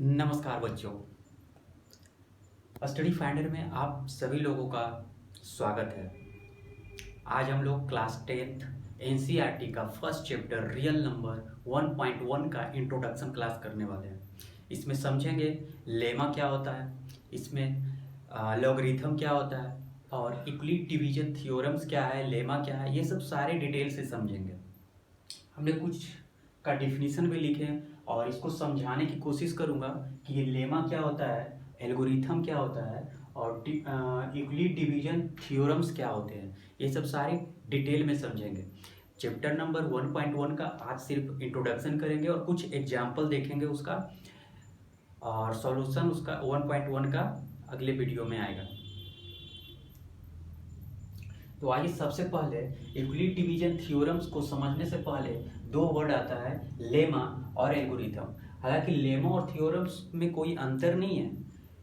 नमस्कार बच्चों। Study finder में आप सभी लोगों का स्वागत है। आज हम लोग क्लास 10th एनसीईआरटी का फर्स्ट चैप्टर रियल नंबर 1.1 का इंट्रोडक्शन क्लास करने वाले हैं। इसमें समझेंगे लेमा क्या होता है, इसमें लॉगरिथम क्या होता है और यूक्लिड डिवीजन थ्योरम्स क्या है, लेमा क्या है, ये सब सारे डिटेल से समझेंगे। हमने कुछ का डिफिनीशन भी लिखे हैं और इसको समझाने की कोशिश करूंगा कि ये लेमा क्या होता है, एल्गोरिथम क्या होता है और यूक्लिड डिवीजन थ्योरम्स क्या होते हैं। ये सब सारे डिटेल में समझेंगे। चैप्टर नंबर 1.1 का आज सिर्फ इंट्रोडक्शन करेंगे और कुछ एग्जाम्पल देखेंगे उसका, और सॉल्यूशन उसका 1.1 का अगले वीडियो में आएगा। तो आइए सबसे पहले यूक्लिड डिवीजन थ्योरम्स को समझने से पहले दो वर्ड आता है, लेमा और एल्गोरिथम। हालांकि लेमा और थ्योरम्स में कोई अंतर नहीं है,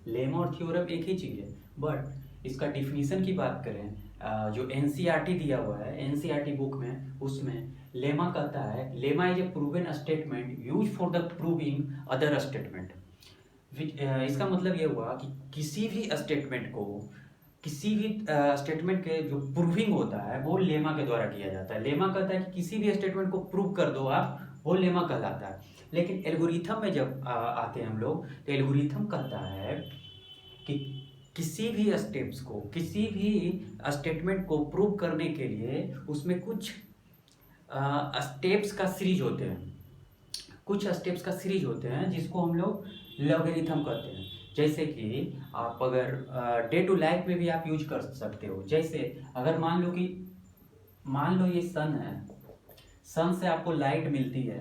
लेमा और थ्योरम एक ही चीज़ है। बट इसका डिफिनीशन की बात करें, जो एनसीईआरटी दिया हुआ है एनसीईआरटी बुक में, उसमें लेमा कहता है lemma is a proven statement use for the proving other statement. इसका मतलब ये हुआ कि किसी भी स्टेटमेंट को, किसी भी स्टेटमेंट के जो प्रूविंग होता है वो लेमा के द्वारा किया जाता है। लेमा कहता है कि किसी भी स्टेटमेंट को प्रूव कर दो आप, वो लेमा कहलाता है। लेकिन एल्गोरिथम में जब आते हैं हम लोग, तो एल्गोरिथम कहता है कि किसी भी स्टेप्स को, किसी भी स्टेटमेंट को प्रूव करने के लिए उसमें कुछ स्टेप्स का सीरीज होते हैं, कुछ स्टेप्स का सीरीज होते हैं जिसको हम लोग लॉगरिथम कहते हैं। जैसे कि आप अगर डे टू लाइफ में भी आप यूज कर सकते हो। जैसे अगर मान लो ये सन है, सन से आपको लाइट मिलती है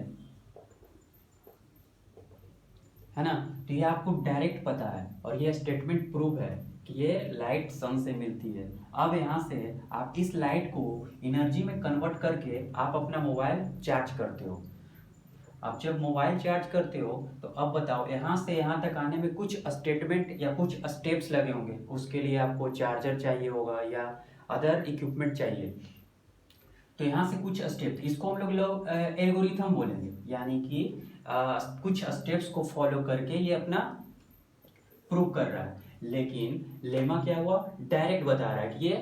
ना, तो ये आपको डायरेक्ट पता है और ये स्टेटमेंट प्रूव है कि ये लाइट सन से मिलती है। अब यहाँ से आप इस लाइट को एनर्जी में कन्वर्ट करके आप अपना मोबाइल चार्ज करते हो। आप जब मोबाइल चार्ज करते हो तो अब बताओ, यहाँ से यहाँ तक आने में कुछ स्टेटमेंट या कुछ स्टेप्स लगे होंगे, उसके लिए आपको चार्जर चाहिए होगा या अदर इक्विपमेंट चाहिए। तो यहाँ से कुछ स्टेप्स, इसको हम लोग एल्गोरिथम बोलेंगे, यानी कि कुछ स्टेप्स को फॉलो करके ये अपना प्रूव कर रहा है। लेकिन लेमा क्या हुआ, डायरेक्ट बता रहा है कि ये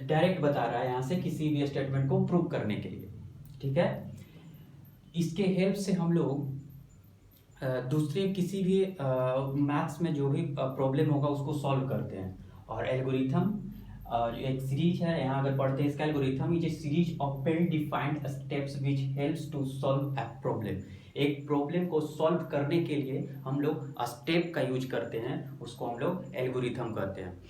डायरेक्ट बता रहा है यहाँ से किसी भी स्टेटमेंट को प्रूव करने के लिए। ठीक है, इसके हेल्प से हम लोग दूसरे किसी भी मैथ्स में जो भी प्रॉब्लम होगा उसको सॉल्व करते हैं। और एल्गोरिथम एक सीरीज है, यहाँ अगर पढ़ते हैं इसका, algorithm is a series of well defined steps which helps to solve a problem. एक प्रॉब्लम को सॉल्व करने के लिए हम लोग स्टेप का यूज करते हैं, उसको हम लोग एल्गोरिथम कहते हैं।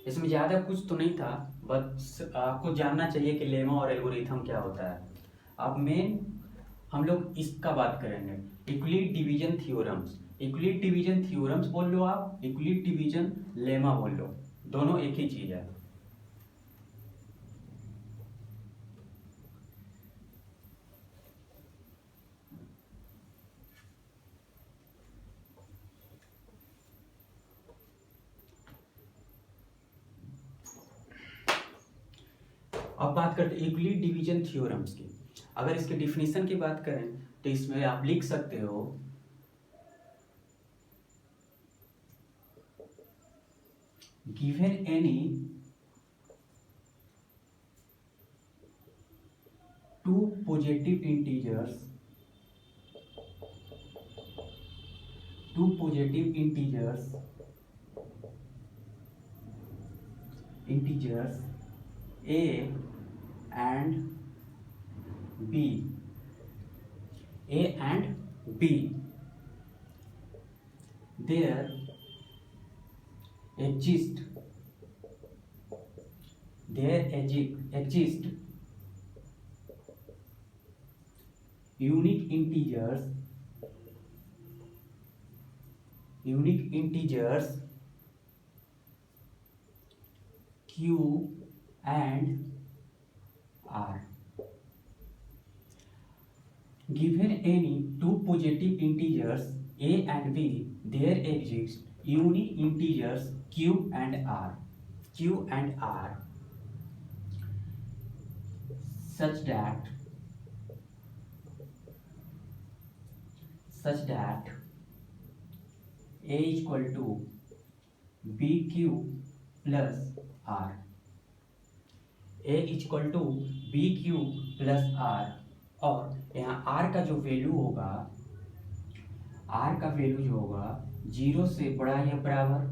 इसमें ज़्यादा कुछ तो नहीं था, बस आपको जानना चाहिए कि लेमा और एल्गोरिथम क्या होता है। अब मेन हम लोग इसका बात करेंगे, Euclid division theorems. Euclid division theorems बोल लो आप, यूक्लिड डिवीजन लेमा बोल लो, दोनों एक ही चीज है। अब बात करते हैं यूक्लिड डिवीजन थ्योरम्स की। अगर इसके डिफिनीशन की बात करें तो इसमें आप लिख सकते हो, given any two positive integers, two positive integers a and b, a and b, there exist unique integers q and r. Given any two positive integers a and b, there exist unique integers q and r, such that such that A equal to BQ plus R. A equal to BQ plus R, और यहाँ R का जो value होगा, R का value जो होगा 0 से बड़ा या बराबर,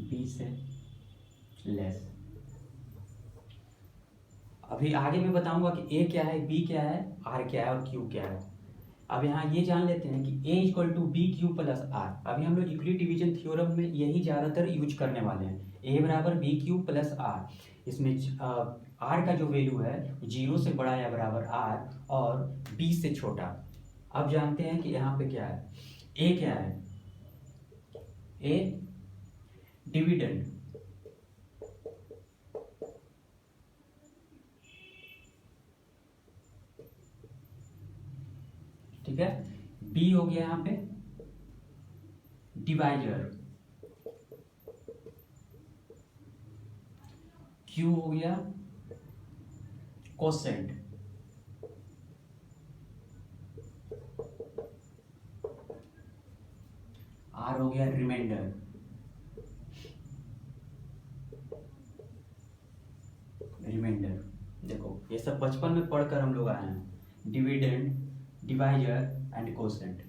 B से लेस। अभी आगे मैं बताऊंगा कि A क्या है, B क्या है, R क्या है और Q क्या है। अब यहाँ ये जान लेते हैं कि A equal to B Q plus R. अभी हम लोग यूक्लिड डिवीजन थ्योरम में यही ज़्यादातर यूज करने वाले हैं, A बराबर बी क्यू प्लस आर। इसमें R का जो वैल्यू है 0 से बड़ा या बराबर R और B से छोटा। अब जानते हैं कि यहाँ पे क्या है, A क्या है, A डिविडेंड, ठीक है। B हो गया यहाँ पे डिवाइजर, Q हो गया कोसेंट, R हो गया रिमाइंडर, देखो ये सब बचपन में पढ़कर हम लोग आए हैं, डिविडेंड, डिवाइजर एंड कोसेंट।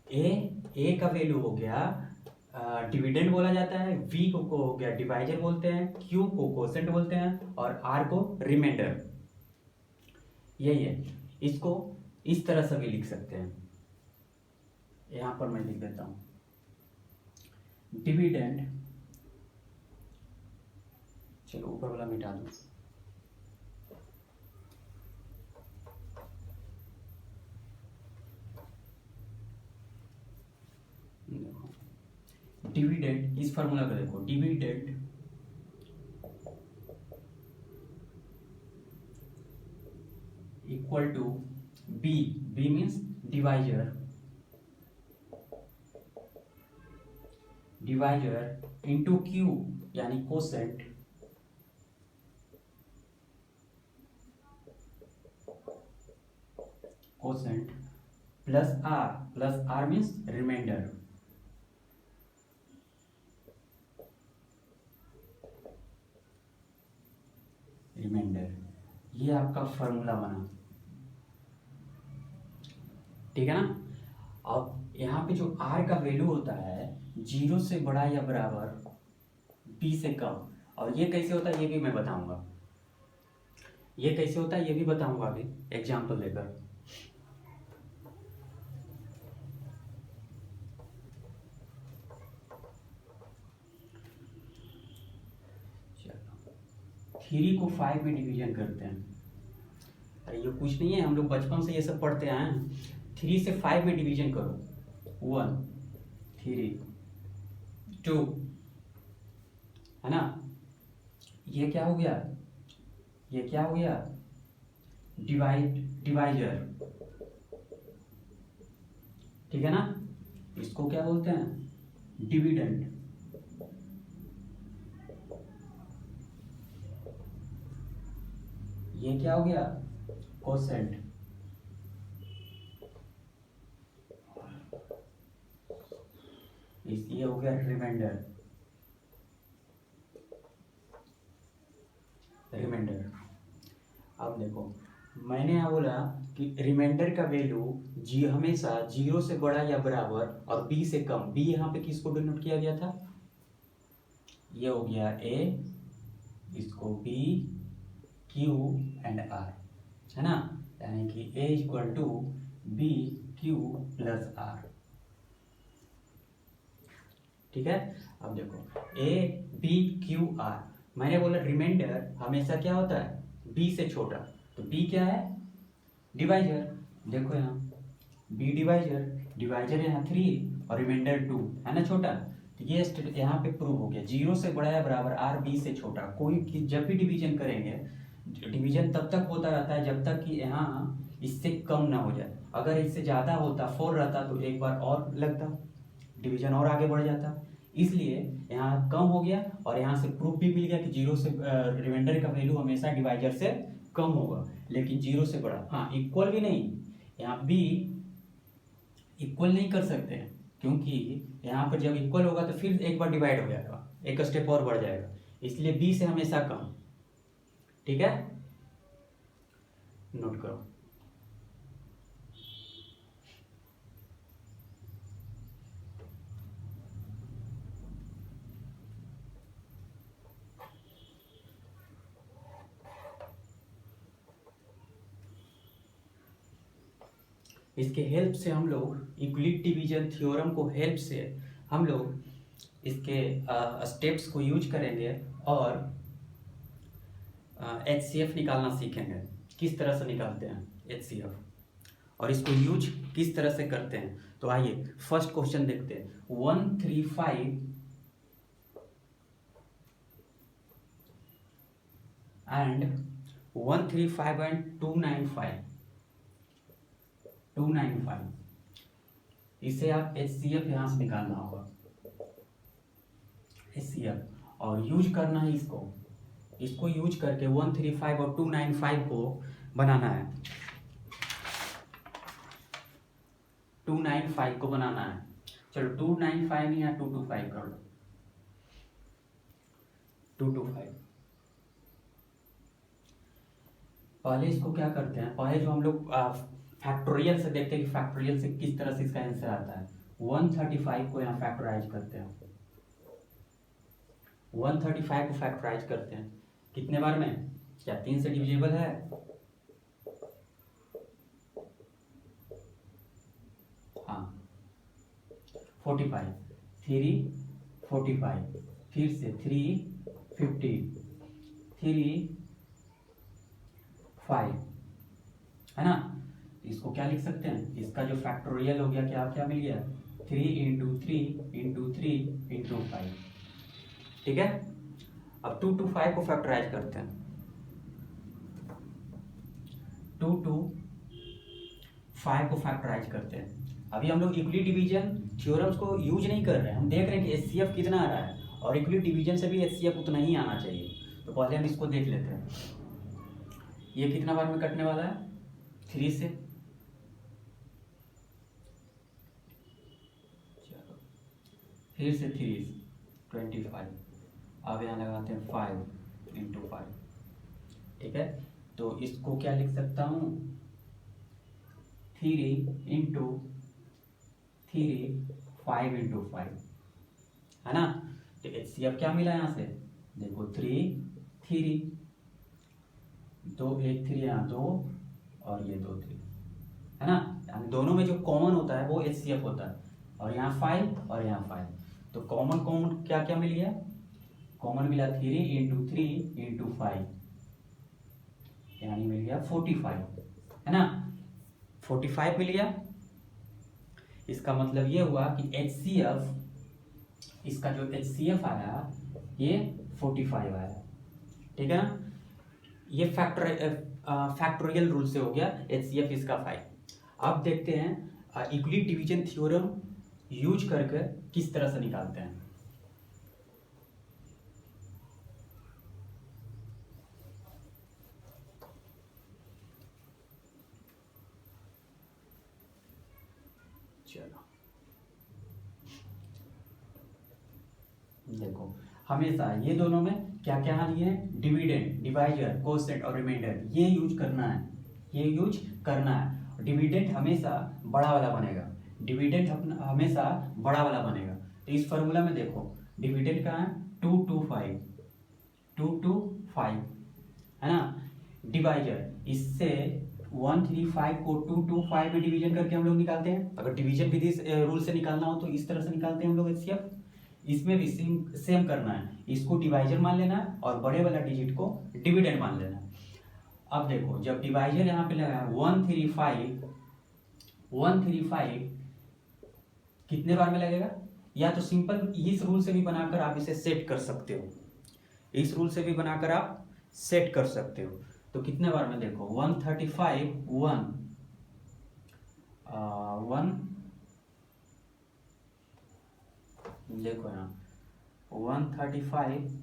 ए का वैल्यू हो गया डिविडेंड बोला जाता है, V को हो गया डिवाइजर बोलते हैं, Q को कोसेंट बोलते हैं और R को रिमाइंडर। यही है, इसको इस तरह से भी लिख सकते हैं। यहां पर मैं लिख देता हूं, डिविडेंड, चलो ऊपर वाला मिटा दूं, डिविडेंड, इस फार्मूला को देखो, dividend equal to B, B means divisor, divisor into Q यानी quotient, quotient plus R means reminder. ये आपका फॉर्मूला बना, ठीक है ना। अब यहाँ पे जो R का वैल्यू होता है 0 से बड़ा या बराबर B से कम, और ये कैसे होता है ये भी मैं बताऊंगा, ये कैसे होता है ये भी बताऊंगा अभी एग्जाम्पल देकर। चलो 3 को 5 में डिवीजन करते हैं। अरे ये कुछ नहीं है, हम लोग बचपन से ये सब पढ़ते आए हैं। 3 से 5 में डिवीजन करो, 1 3 2, है ना। ये क्या हो गया, ये क्या हो गया, डिवाइजर, ठीक है ना। इसको क्या बोलते हैं, डिविडेंड, ये क्या हो गया, कोसेंट, ये हो गया रिमाइंडर, अब देखो मैंने यहाँ बोला कि रिमाइंडर का वैल्यू जी हमेशा 0 से बड़ा या बराबर और B से कम। B यहाँ पे किसको डिनोट किया गया था, ये हो गया A, इसको B Q एंड R, है ना। यानी कि A equal to B Q plus R, ठीक है। अब देखो A B Q R, मैंने बोला रिमाइंडर हमेशा क्या होता है, B से छोटा, तो B क्या है, डिवाइजर। देखो यहाँ B डिवाइजर यहाँ 3 और रिमाइंडर 2 है ना, छोटा। तो ये यहाँ पे प्रूव हो गया, 0 से बड़ा या बराबर R B से छोटा। कोई जब भी डिवीजन करेंगे, डिवीजन तब तक होता रहता है जब तक कि यहाँ इससे कम ना हो जाए। अगर इससे ज़्यादा होता, 4 रहता, तो एक बार और लगता, डिवीजन और आगे बढ़ जाता। इसलिए यहाँ कम हो गया और यहाँ से प्रूफ भी मिल गया कि 0 से रिमाइंडर का वैल्यू हमेशा डिवाइजर से कम होगा, लेकिन 0 से बड़ा। हाँ, इक्वल भी नहीं, यहाँ बी इक्वल नहीं कर सकते हैं, क्योंकि यहाँ पर जब इक्वल होगा तो फिर एक बार डिवाइड हो जाएगा, एक स्टेप और बढ़ जाएगा, इसलिए बी से हमेशा कम। ठीक है, नोट करो। इसके हेल्प से हम लोग यूक्लिड डिवीजन थ्योरम को हेल्प से हम लोग इसके स्टेप्स को यूज करेंगे और HCF निकालना सीखेंगे, किस तरह से निकालते हैं HCF, और इसको यूज किस तरह से करते हैं। तो आइए फर्स्ट क्वेश्चन देखते हैं। 135 एंड 135 एंड 295 इसे आप HCF यहाँ से निकालना होगा, HCF, और यूज करना है इसको यूज करके 135 और 295 को बनाना है, 295 को बनाना है। चलो 295 नहीं, या 225 कर लो, 225। पहले इसको क्या करते हैं, पहले जो हम लोग फैक्टोरियल से देखते हैं कि फैक्टोरियल से किस तरह से इसका आंसर आता है। 135 को यहाँ फैक्टराइज करते हैं, 135 को फैक्टराइज करते हैं कितने बार में, क्या 3 से डिविजिबल है? हाँ, 45, 3 45, फिर से 3 50, 3 5, है ना। इसको क्या लिख सकते हैं, इसका जो फैक्टोरियल हो गया, क्या क्या मिल गया, 3 इंटू 3 इंटू 3 इंटू 5। ठीक है, अब 2 to 5 को फैक्टराइज करते हैं, 2 to 5 को फैक्टराइज करते हैं। अभी हम लोग यूक्लिड डिवीजन थ्योरम्स को यूज नहीं कर रहे हैं, हम देख रहे हैं कि HCF कितना आ रहा है, और यूक्लिड डिवीजन से भी HCF उतना ही आना चाहिए। तो पहले हम इसको देख लेते हैं, ये कितना बार में कटने वाला है, 3 से। चलो फिर से 3 25, अब यहाँ लगाते हैं 5 इंटू 5। ठीक है, तो इसको क्या लिख सकता हूँ, 3 इंटू 3 5 इंटू 5, है ना। तो HCF क्या मिला यहाँ से, देखो 3 3, 2 1 3 यहाँ 2, और ये 2 3, है ना। दोनों में जो कॉमन होता है वो HCF होता है, और यहाँ 5 और यहाँ 5, तो कॉमन कॉमन क्या क्या मिल गया, कॉमन मिला 3 इंटू 3 इंटू 5, यानी मिल गया 45, है ना। 45 मिल गया। इसका मतलब ये हुआ कि HCF, इसका जो HCF आया ये 45 आया। ठीक है ना, ये फैक्टोरियल रूल से हो गया HCF इसका 5। अब देखते हैं यूक्लिड डिवीजन थ्योरम यूज करके किस तरह से निकालते हैं। चलो देखो, हमेशा ये दोनों में क्या क्या लिए हैं, डिविडेंड, डिवाइजर, कोसेंट और रिमाइंडर, ये यूज करना है, ये यूज करना है। डिविडेंड हमेशा बड़ा वाला बनेगा, डिविडेंड हमेशा बड़ा वाला बनेगा। तो इस फॉर्मूला में देखो, डिविडेंड कहाँ है, 2 to 5, 2 to 5, है ना। डिवाइजर, इससे 135 को 2 to 5 में डिवीजन करके हम लोग निकालते हैं। अगर डिवीजन विधि रूल से निकालना हो तो इस तरह से निकालते हैं हम लोग HCF। इसमें भी सेम करना है, इसको डिवाइजर मान लेना है और बड़े वाला डिजिट को डिविडेंड मान लेना है। अब देखो, जब डिवाइजर यहाँ पे लगा है 135 कितने बार में लगेगा, या तो सिंपल इस रूल से भी बनाकर आप इसे सेट कर सकते हो, इस रूल से भी बनाकर आप सेट कर सकते हो। तो कितने बार में देखो, 135 1 देखो यहाँ 135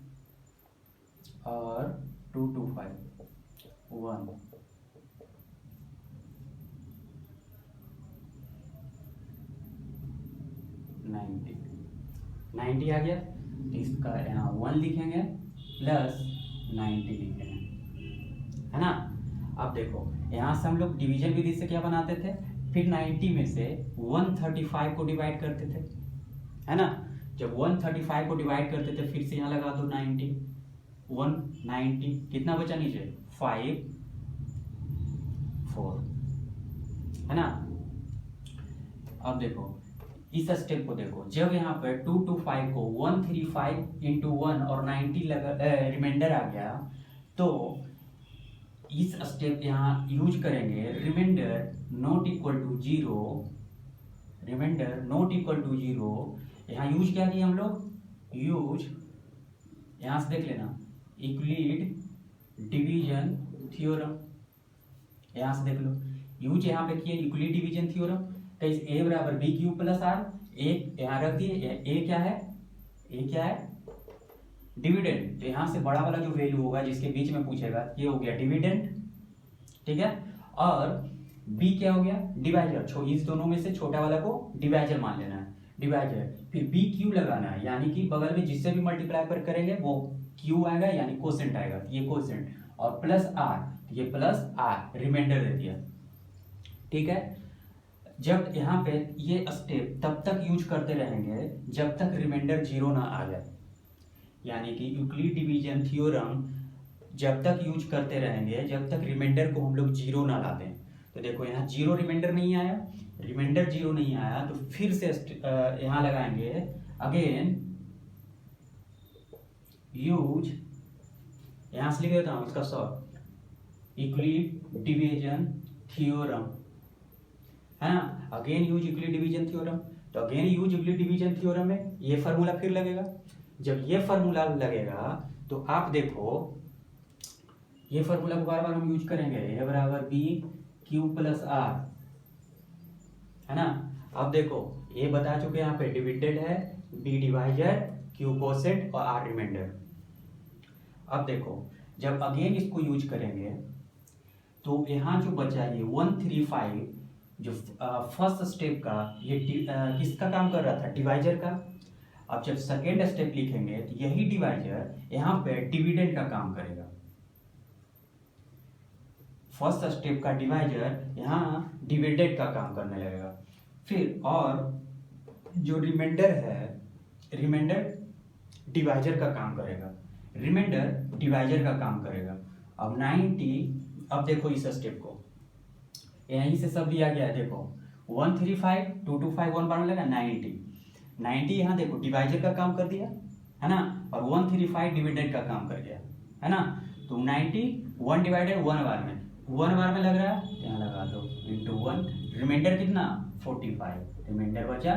और 225 1, 90 आ गया, तो इसका यहाँ 1 लिखेंगे प्लस 90 लिखेंगे, है ना। अब देखो यहाँ से हम लोग डिवीजन विधि से क्या बनाते थे, फिर 90 में से 135 को डिवाइड करते थे, है ना। जब 135 को डिवाइड करते थे, फिर से यहाँ लगा दो 90, 190, कितना बचा नीचे 5 4, है ना। अब देखो इस स्टेप को देखो, जब यहाँ पर 225 को 135 इंटू 1 और 90 लगा रिमाइंडर आ गया, तो इस स्टेप यहाँ यूज करेंगे remainder not equal to 0, remainder not equal to 0। यहाँ यूज क्या किया हम लोग, यूज यहाँ से देख लेना यूक्लिड डिवीजन थ्योरम, यहाँ से देख लो यूज यहाँ पे किया यूक्लिड डिवीजन थ्योरम। तो इस a बराबर बी क्यू प्लस आर, एक यहाँ रख दिए, a क्या है, a क्या है डिविडेंड, तो यहाँ से बड़ा वाला जो वैल्यू होगा जिसके बीच में पूछेगा ये हो गया डिविडेंड, ठीक है। और b क्या हो गया डिवाइजर, इस दोनों में से छोटा वाला को डिवाइजर मान लेना है, डिवाइजर। फिर बी क्यू लगाना है, यानी कि बगल में जिससे भी मल्टीप्लाई पर करेंगे वो क्यू आएगा, यानी कोसेंट आएगा, ये कोसेंट, और प्लस आर, ये प्लस आर रिमाइंडर दे दिया, ठीक है। जब यहाँ पे ये स्टेप तब तक यूज करते रहेंगे जब तक रिमाइंडर 0 ना आ जाए, यानी कि यूक्लिड डिवीजन थ्योरम जब तक यूज करते रहेंगे जब तक रिमाइंडर को हम लोग 0 ना ला दें। तो देखो यहाँ 0 रिमाइंडर नहीं आया, रिमाइंडर 0 नहीं आया, तो फिर से यहाँ लगाएंगे अगेन यूज, यहाँ से लिख देता हूँ इसका शॉर्ट, यूक्लिड डिवीजन थ्योरम, है ना। Again use Euclid division theorem, तो again use Euclid division theorem में ये फार्मूला फिर लगेगा। जब ये फार्मूला लगेगा तो आप देखो ये फार्मूला को बार बार हम यूज करेंगे, ए बराबर बी क्यू प्लस आर, है ना। अब देखो ये बता चुके यहाँ पे डिविडेंड है, बी डिवाइजर, क्यू कोसेंट और आर रिमाइंडर। अब देखो जब अगेन इसको यूज करेंगे तो यहाँ जो बचा ये 135 जो फर्स्ट स्टेप का ये किसका काम कर रहा था, डिवाइजर का। अब जब सेकेंड स्टेप लिखेंगे तो यही डिवाइजर यहाँ पे डिविडेंड का काम करेगा, फर्स्ट स्टेप का डिवाइजर यहाँ डिविडेंड का काम करने लगेगा। फिर और जो रिमाइंडर है, रिमाइंडर डिवाइजर का काम करेगा, रिमाइंडर डिवाइजर का काम करेगा। अब 90, अब देखो इस स्टेप को यहीं से सब दिया गया है, देखो 135 225 1 बार लगा 90 यहाँ देखो डिवाइजर का काम कर दिया, है ना, और 135 डिविडेंड का काम कर गया, है ना। तो 90 1 डिवाइडेड 1 बार में, 1 बार में लग रहा है यहाँ लगा दो इंटू 1, रिमाइंडर कितना 45, रिमाइंडर बचा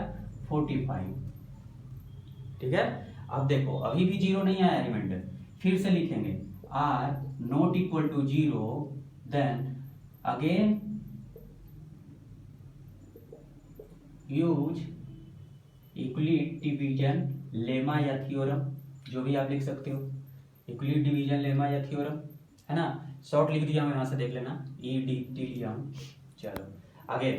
45, ठीक है। अब देखो अभी भी 0 नहीं आया रिमाइंडर, फिर से लिखेंगे R not equal to 0, then again use Euclid division lemma या थ्योरम, जो भी आप लिख सकते हो, यूक्लिड डिवीजन लेमा या थ्योरम, है ना। शॉर्ट लिख दिया हूं, यहाँ से देख लेना ई डी टी लिया हूं। चलो आगे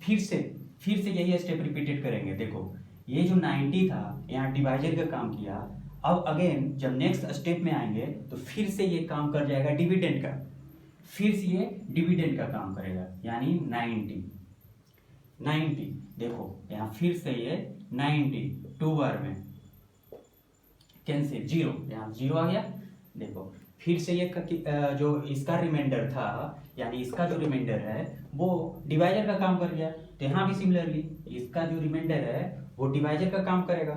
फिर से यही स्टेप रिपीटेड करेंगे। देखो ये जो 90 था यहाँ डिवाइजर का काम किया, अब अगेन जब नेक्स्ट स्टेप में आएंगे तो फिर से ये काम कर जाएगा डिविडेंड का, फिर से ये डिविडेंड का काम करेगा, यानी 90 देखो यहाँ फिर से ये 90 2 बार में कैंसिल, 0 यहाँ 0 आ गया। देखो फिर से ये जो इसका रिमाइंडर था, यानी इसका जो रिमाइंडर है वो डिवाइजर का काम कर गया, तो यहाँ भी सिमिलरली इसका जो रिमाइंडर है वो डिवाइजर का काम करेगा,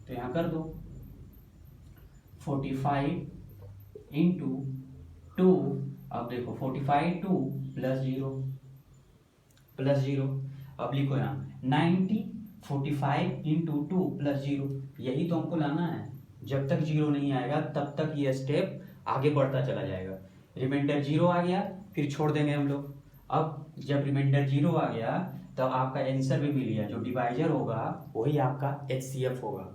तो यहाँ कर दो 45 इंटू 2, अब देखो 45 2 प्लस 0, अब लिखो यहाँ 90 45 इंटू 2 प्लस 0, यही तो हमको लाना है। जब तक 0 नहीं आएगा तब तक ये स्टेप आगे बढ़ता चला जाएगा। रिमाइंडर 0 आ गया फिर छोड़ देंगे हम लोग। अब जब रिमाइंडर 0 आ गया तब आपका आंसर भी मिल गया, जो डिवाइजर होगा वही आपका HCF होगा।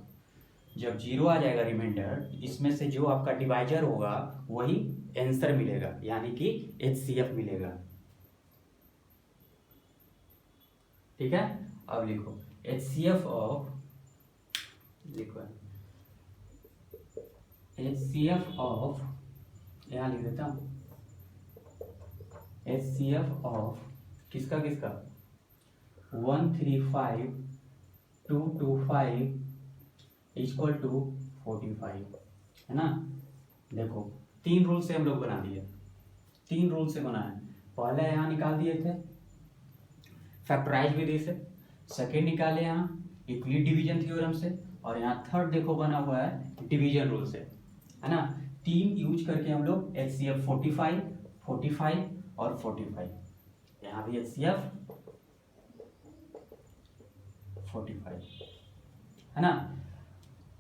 जब 0 आ जाएगा रिमाइंडर, इसमें से जो आपका डिवाइजर होगा वही आंसर मिलेगा, यानी कि HCF मिलेगा, ठीक है। अब लिखो HCF ऑफ, देखो HCF ऑफ, यहाँ लिख देता हूँ, HCF ऑफ किसका किसका 135,225 इक्वल टू 45, है ना। देखो 3 रूल से हम लोग बना दिए, 3 रूल से बना है। पहले यहाँ निकाल दिए थे फैक्टराइज विधि से, सेकेंड निकाले यहाँ यूक्लिड डिवीजन थ्योरम से, और यहाँ थर्ड देखो बना हुआ है डिवीजन रूल से, है ना। 3 यूज करके हम लोग HCF 45, 45 और 45, यहाँ भी HCF 45, है ना।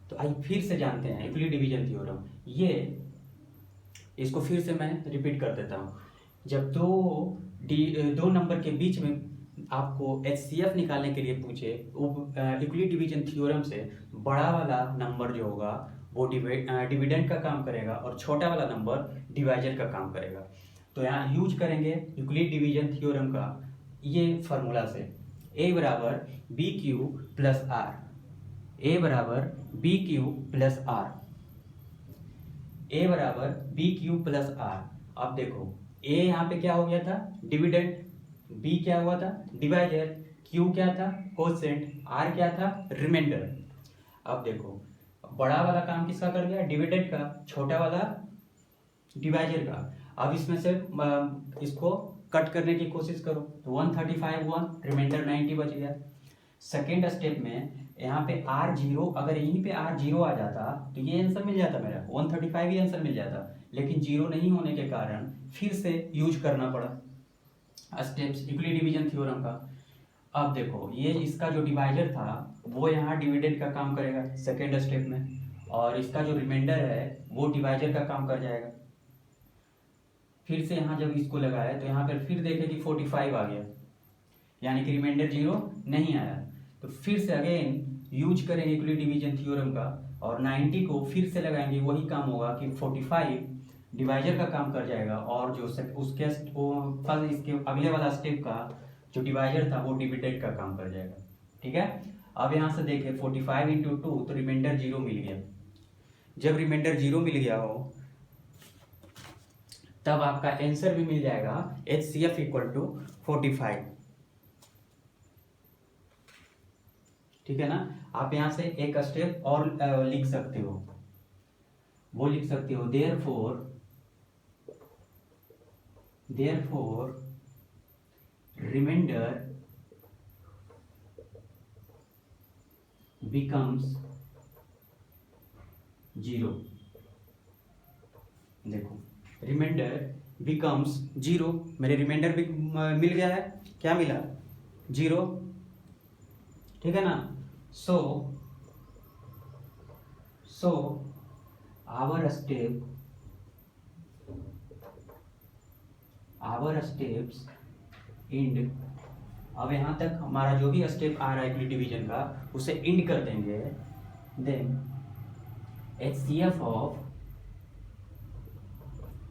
तो आइए फिर से जानते हैं यूक्लिड डिवीजन थ्योरम। ये इसको फिर से मैं रिपीट कर देता हूँ। जब दो नंबर के बीच में आपको HCF निकालने के लिए पूछे, यूक्लिड डिवीजन थ्योरम से बड़ा वाला नंबर जो होगा वो डिविडेंड का काम करेगा और छोटा वाला नंबर डिवाइजर का काम करेगा। तो यहाँ यूज करेंगे यूक्लिड डिवीजन थ्योरम का ये फार्मूला से, A बराबर B Q plus R, A बराबर B Q plus R, A बराबर बी क्यू प्लस आर। अब देखो A यहाँ पे क्या हो गया था डिविडेंड, B क्या हुआ था डिवाइजर, Q क्या था कोसेंट, R क्या था रिमाइंडर। अब देखो बड़ा वाला काम किसका कर गया डिविडेंड का, छोटा वाला डिवाइजर का। अब इसमें से इसको कट करने की कोशिश करो तो 135 1 रिमाइंडर 90 बच गया। सेकेंड स्टेप में यहाँ पे R0, अगर यहीं पे R0 आ जाता तो ये आंसर मिल जाता मेरा, 135 ही आंसर मिल जाता, लेकिन 0 नहीं होने के कारण फिर से यूज करना पड़ा स्टेप्स यूक्लिड डिवीजन थ्योरम का। अब देखो ये इसका जो डिवाइजर था वो यहाँ डिविडेंड का काम करेगा सेकेंड स्टेप में, और इसका जो रिमाइंडर है वो डिवाइजर का काम कर जाएगा। फिर से यहाँ जब इसको लगाया तो यहाँ पर फिर देखे कि 45 आ गया, यानी कि रिमाइंडर 0 नहीं आया। तो फिर से अगेन यूज करेंगे यूक्लिड डिवीजन थ्योरम का, और 90 को फिर से लगाएंगे, वही काम होगा कि 45 डिवाइजर का काम कर जाएगा, और जो उसके इसके अगले वाला स्टेप का जो डिवाइजर था वो डिविडेंड का काम कर जाएगा। ठीक है, अब यहाँ से देखें 45 इंटू 2 तो रिमाइंडर 0 मिल गया। जब रिमाइंडर 0 मिल गया हो तब आपका आंसर भी मिल जाएगा HCF इक्वल टू 45। ठीक है ना। आप यहां से एक स्टेप और लिख सकते हो, वो लिख सकते हो देयरफॉर रिमाइंडर बिकम्स 0। देखो रिमाइंडर बिकम्स 0, मेरे रिमाइंडर भी मिल गया है, क्या मिला 0। ठीक है ना। So our steps end. अब यहां तक हमारा जो भी स्टेप आ रहा है यूक्लिड डिवीजन का उसे इंड कर देंगे। Then HCF of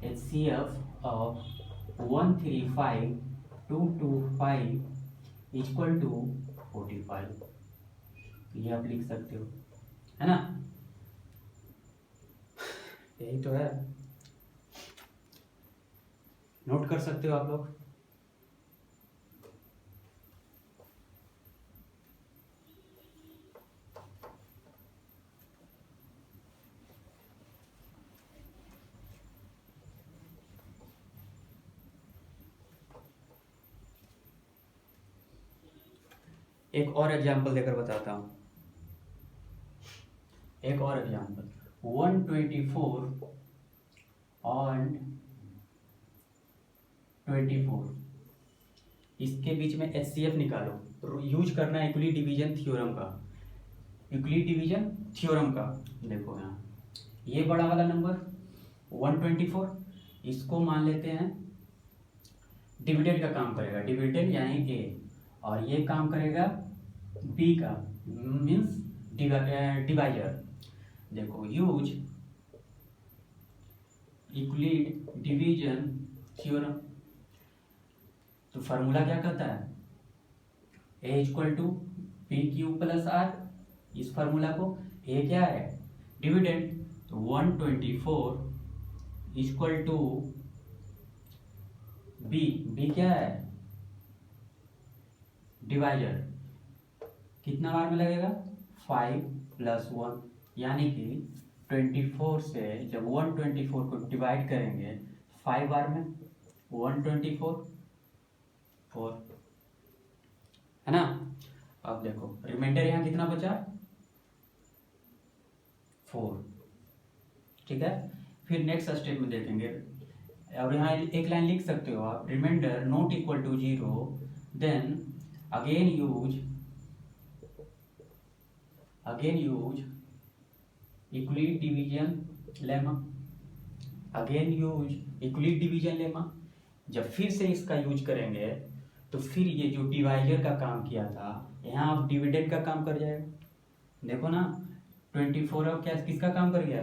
135,225 equal to 45, ये आप लिख सकते हो, है ना। यही तो है, नोट कर सकते हो आप लोग। एक और एग्जांपल देकर बताता हूं, एक और एग्जांपल 124 और 24, इसके बीच में HCF निकालो। तो यूज करना है यूक्लिड डिवीजन थ्योरम का, यूक्लिड डिवीजन थ्योरम का। देखो यहाँ ये बड़ा वाला नंबर 124, इसको मान लेते हैं डिविडेंड का काम करेगा, डिविडेंड यानी A, और ये काम करेगा B का मीन्स डिवाइजर। देखो यूज यूक्लिड डिवीजन थ्योरम, तो फार्मूला क्या कहता है A equal to P Q plus R, इस फार्मूला को। ए क्या है? डिविडेंड। तो 124 इक्वल टू बी, बी क्या है? डिवाइजर। कितना बार में लगेगा? 5 + 1, यानी कि 24 से जब 124 को डिवाइड करेंगे 5 बार में, 124 4, है ना। अब देखो रिमाइंडर यहाँ कितना बचा? 4। ठीक है, फिर नेक्स्ट स्टेप में देखेंगे। और यहाँ एक लाइन लिख सकते हो आप, remainder not equal to 0, then again use Euclid division lemma. Again use Euclid division lemma. जब फिर से इसका यूज करेंगे तो फिर ये जो डिवाइजर का काम किया था यहाँ अब डिविडेंड का काम कर जाएगा। देखो ना, 24 अब क्या किसका काम कर गया?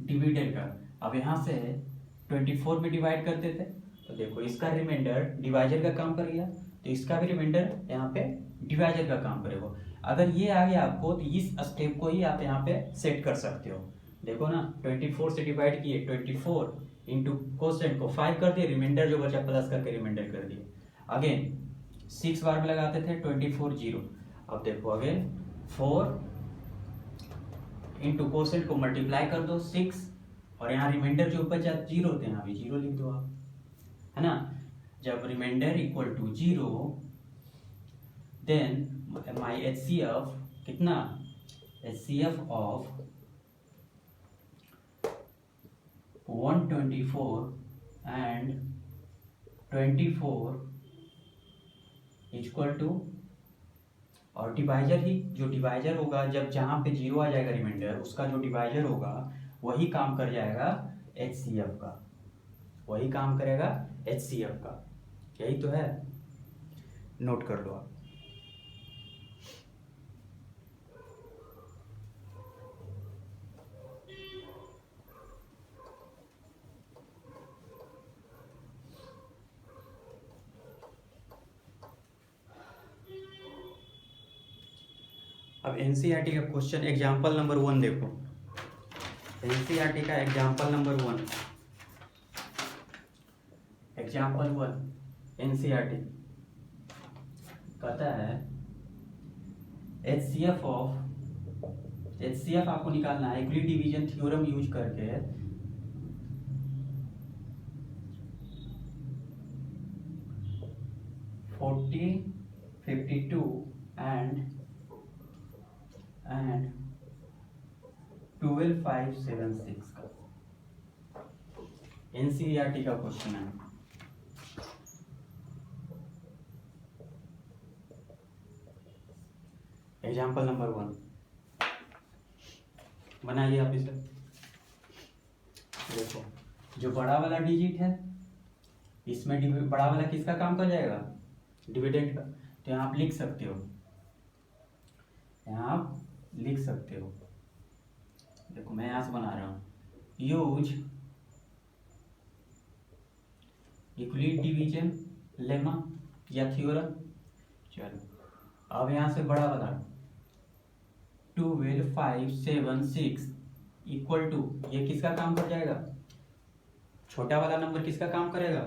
डिविडेंड का। अब यहाँ से 24 में डिवाइड करते थे तो देखो इसका रिमाइंडर डिवाइजर का काम कर गया, तो इसका भी रिमाइंडर यहाँ पे डिवाइजर का काम करेगा। अगर ये आ गया आपको तो इस स्टेप को ही आप यहाँ पे सेट कर सकते हो। देखो ना, 24 से डिवाइड किए, 24 इंटू कोसेंट को 5 कर दिए, रिमाइंडर जो बचा प्लस करके रिमाइंडर कर दिए। अगेन 6 बार में लगाते थे, 24 0। अब देखो अगेन 4 इंटू कोसेंट को मल्टीप्लाई कर दो 6, और यहाँ रिमाइंडर जो बचा 0 थे, यहाँ भी 0 लिख दो आप, है ना। जब remainder equal to 0, then my HCF कितना? HCF of 124 and 24 equal to, और डिवाइजर ही, जो डिवाइजर होगा जब जहाँ पे 0 आ जाएगा रिमाइंडर, उसका जो डिवाइजर होगा वही काम कर जाएगा HCF का, वही काम करेगा HCF का। यही तो है, नोट कर लो आप। अब NCERT का क्वेश्चन एग्जाम्पल नंबर 1 देखो। NCERT का एग्जाम्पल नंबर 1, एग्जाम्पल 1 NCERT कहता है HCF आपको निकालना है इक्वलिट डिवीजन थ्योरम यूज करके। $40, $52 and 12,576 का NCERT का क्वेश्चन है। एग्जाम्पल नंबर 1 बनाइए आप इसे। देखो जो बड़ा वाला डिजिट है इसमें बड़ा वाला किसका काम कर जाएगा? डिविडेंड का। तो यहाँ आप लिख सकते हो, यहाँ आप लिख सकते हो, देखो मैं यहाँ से बना रहा हूँ, यूज इक्वलिट डिवीजन लेमा या थ्योरम। चलो अब यहाँ से बड़ा वाला 12,576 इक्वल टू, ये किसका काम कर जाएगा? छोटा वाला नंबर किसका काम करेगा?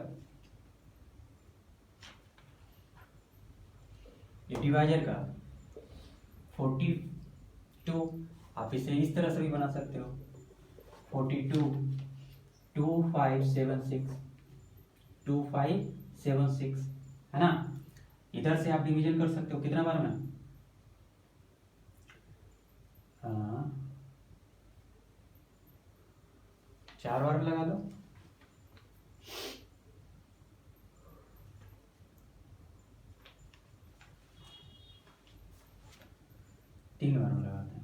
ये डिवाइजर का। 42, आप इसे इस तरह से भी बना सकते हो, 42 2576 है ना। इधर से आप डिवीजन कर सकते हो कितना बार में? 4 बार में लगा दो। तीन बार में लगाते हैं।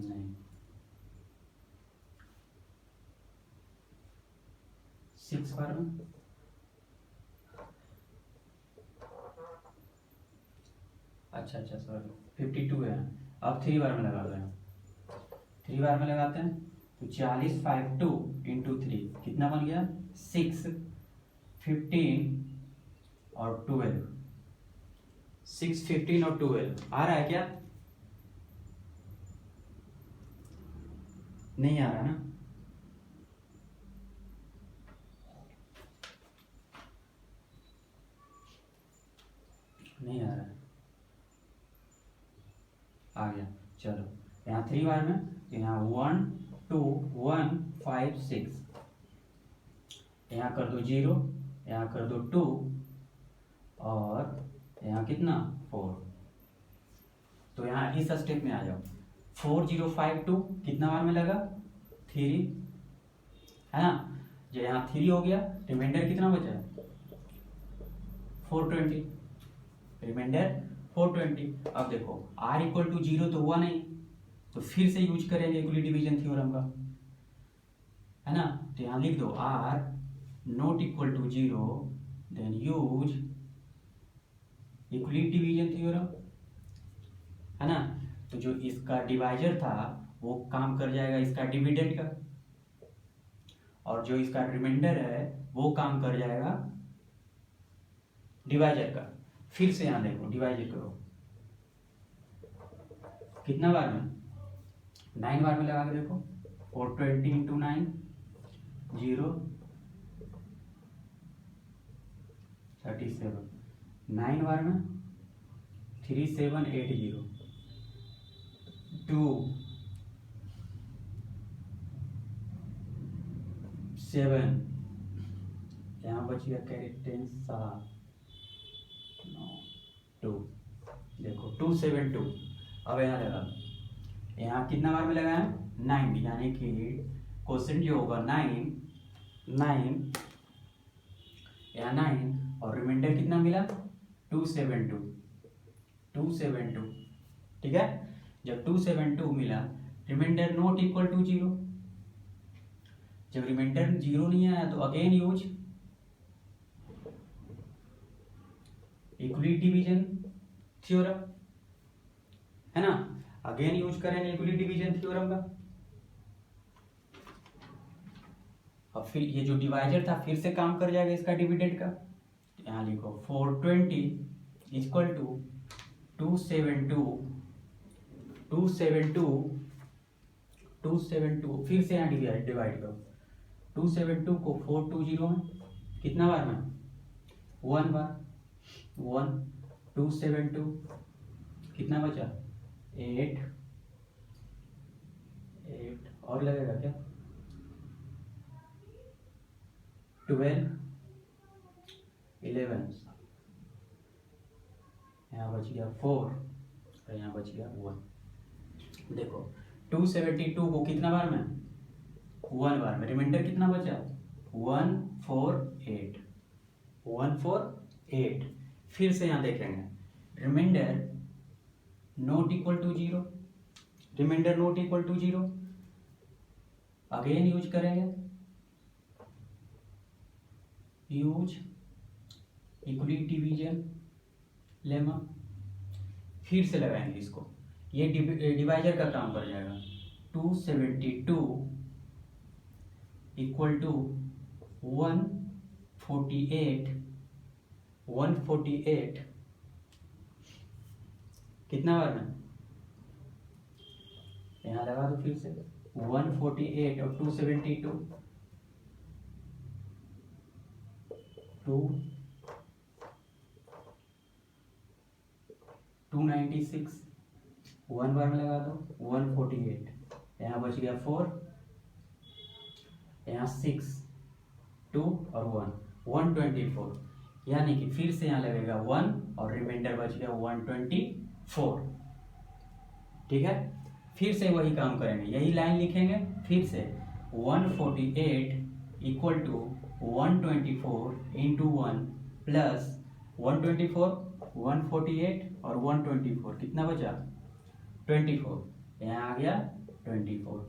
नहीं, 6 बार में। अच्छा सॉरी, 52 है। अब 3 बार में लगाते हैं। 3 बार में लगाते हैं तो 40 52 इंटू 3 कितना बन गया? 6 15 और 12, 6, 15 और 12 आ रहा है क्या? नहीं आ रहा ना? नहीं आ रहा है, आ गया। चलो यहाँ 3 बार में, यहाँ 1 2 1 5 6, यहाँ कर दो 0, यहाँ कर दो 2 और यहाँ कितना 4। तो यहाँ इस स्टेप में आ जाओ। 4 0 5 2 कितना बार में लगा? 3, है ना? जो यहाँ 3 हो गया, रिमाइंडर कितना बचा है? 420, रिमाइंडर 420। अब देखो r इक्वल टू 0 तो हुआ नहीं, तो फिर से यूज करेंगे यूक्लिड डिवीजन थ्योरम का, है ना? तो यहाँ लिख दो r not equal to 0, then use Euclid division theorem, है ना? तो जो इसका डिवाइजर था वो काम कर जाएगा इसका डिविडेंड का, और जो इसका रिमाइंडर है वो काम कर जाएगा डिवाइजर का। फिर से यहाँ देखो डिवाइजर करो, कितना बार में? 9 बार में लगा के देखो। 420 इंटू 9 0 37, 9 बार में 3780 2 7, यहाँ बच गया कैरेक्टर 7 2, देखो 272। अब यहाँ लगा, यहाँ कितना बार में लगाया? 9, यानी कि क्वेश्चन जो होगा 9 यहाँ 9 और रिमाइंडर कितना मिला? 272, ठीक है? जब 272 मिला, रिमाइंडर नॉट इक्वल टू 0, जब रिमाइंडर 0 नहीं आया तो again use Euclid division theorem, है ना? अगेन यूज करेंगे यूक्लिड डिवीजन थ्योरम का। अब फिर ये जो डिवाइजर था फिर से काम कर जाएगा इसका डिविडेंड का। यहाँ लिखो 420 इक्वल टू 272, फिर से यहाँ डिवाइड करो। 272 को 420 में कितना बार में? 1 बार। 1 272 कितना बचा? 8 और लगेगा क्या? 12 11, यहाँ बच गया 4 और यहाँ बच गया 1। देखो 272 को कितना बार में? 1 बार में। रिमाइंडर कितना बचा? 148। फिर से यहाँ देखेंगे remainder not equal to 0, remainder not equal to 0, again use करेंगे यूज यूक्लिड डिवीजन लेमा। फिर से लगाएंगे इसको, ये डिवाइजर का काम कर जाएगा। 272 इक्वल टू 148 कितना बार में? यहाँ लगा दो फिर से 148 और 272 296, 1 बार में लगा दो 148, यहाँ बच गया 4, यहाँ 6 2 और 124, यानी कि फिर से यहाँ लगेगा 1 और रिमाइंडर बच गया 124, ठीक है? फिर से वही काम करेंगे, यही लाइन लिखेंगे फिर से 148 इक्वल टू 124 इंटू 1 प्लस 124, 148 और 124 कितना बचा? 24, यहाँ आ गया 24।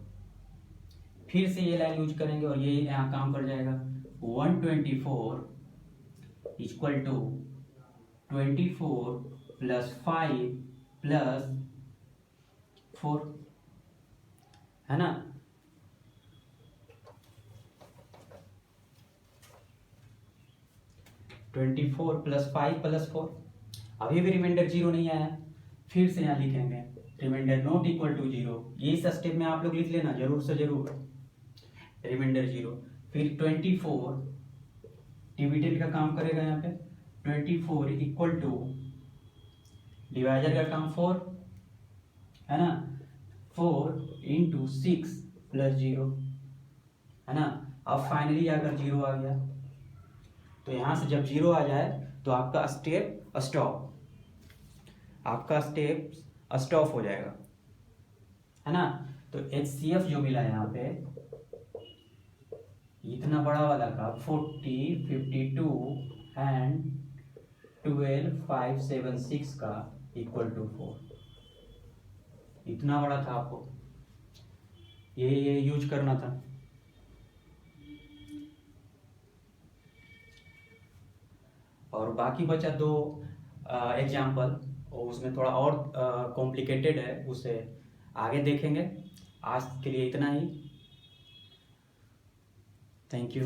फिर से ये लाइन यूज करेंगे और ये यहाँ काम कर जाएगा। 124 इक्वल टू 24 प्लस 5 प्लस 4, है ना? 24 + 5 + 4, अभी भी रिमाइंडर 0 नहीं आया। फिर से यहाँ लिखेंगे रिमाइंडर नॉट इक्वल टू 0। ये इस स्टेप में आप लोग लिख लेना जरूर से जरूर, रिमाइंडर 0। फिर 24 डिविडेंड का काम करेगा यहाँ पे, 24 इक्वल टू डिवाइजर का काम 4 है ना, 4 × 6 + 0 है ना। अब फाइनली अगर 0 आ गया तो यहाँ से जब 0 आ जाए तो आपका स्टेप स्टॉप हो जाएगा है ना। तो HCF जो मिला यहाँ पे इतना बड़ा वाला का 40, 52 एंड 12, 5, 7, 6 का इक्वल टू 4, इतना बड़ा था। आपको ये यूज करना था। और बाकी बचा 2 एग्जाम्पल, और उसमें थोड़ा और कॉम्प्लिकेटेड है, उसे आगे देखेंगे। आज के लिए इतना ही। Thank you.